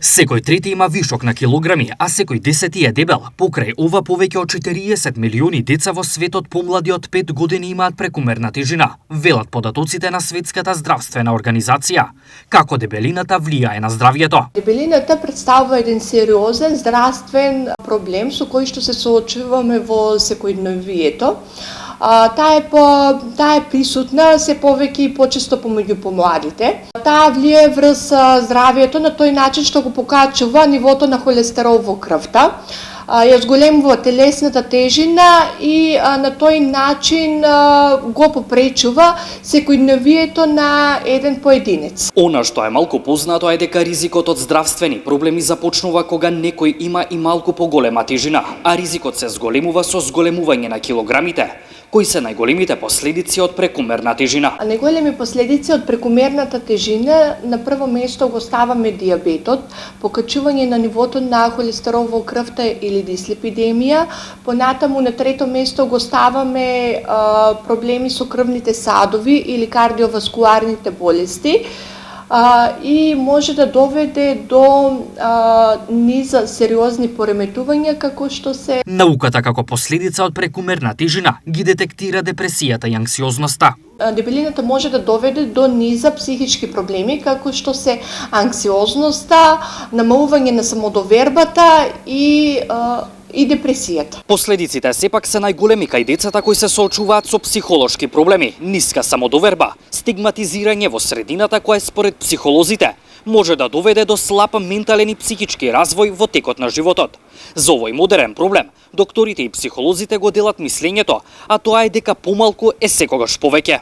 Секој трети има вишок на килограми, а секој 10 е дебел. Покрај ова повеќе од 40 милиони деца во светот помлади од 5 години имаат прекумерна тежина, велат податоците на Светската здравствена организација. Како дебелината влијае на здравјето? Дебелината представува еден сериозен здравствен проблем со кој што се соочуваме во секојдневието. Таа е присутна се повеќе и почесто помеѓу помладите. Таа влијае врз здравјето на тој начин што го покачува нивото на холестерол во крвта, ја зголемува телесната тежина и на тој начин го попречува секојдневието на еден поединец. Она што е малку познато е дека ризикот од здравствени проблеми започнува кога некој има и малку поголема тежина, а ризикот се зголемува со зголемување на килограмите. Кои се најголемите последици од прекумерна тежина? Најголеми последици од прекумерната тежина на прво место го ставаме дијабетот, покачување на нивото на холестерол во крвта или дислепидемија. Понатаму на трето место го ставаме проблеми со крвните садови или кардиоваскуларните болести. И може да доведе до низа сериозни пореметувања како што се Науката како последица од прекумерна тежина ги детектира депресијата и анксиозноста. Дебелината може да доведе до низа психички проблеми како што се анксиозноста, намалување на самодовербата и депресијата. Последиците сепак се најголеми кај децата кои се соочуваат со психолошки проблеми, ниска самодоверба, стигматизирање во средината која според психолозите може да доведе до слаб ментален и психички развој во текот на животот. За овој модерен проблем, докторите и психолозите го делат мислењето, а тоа е дека помалку е секогаш повеќе.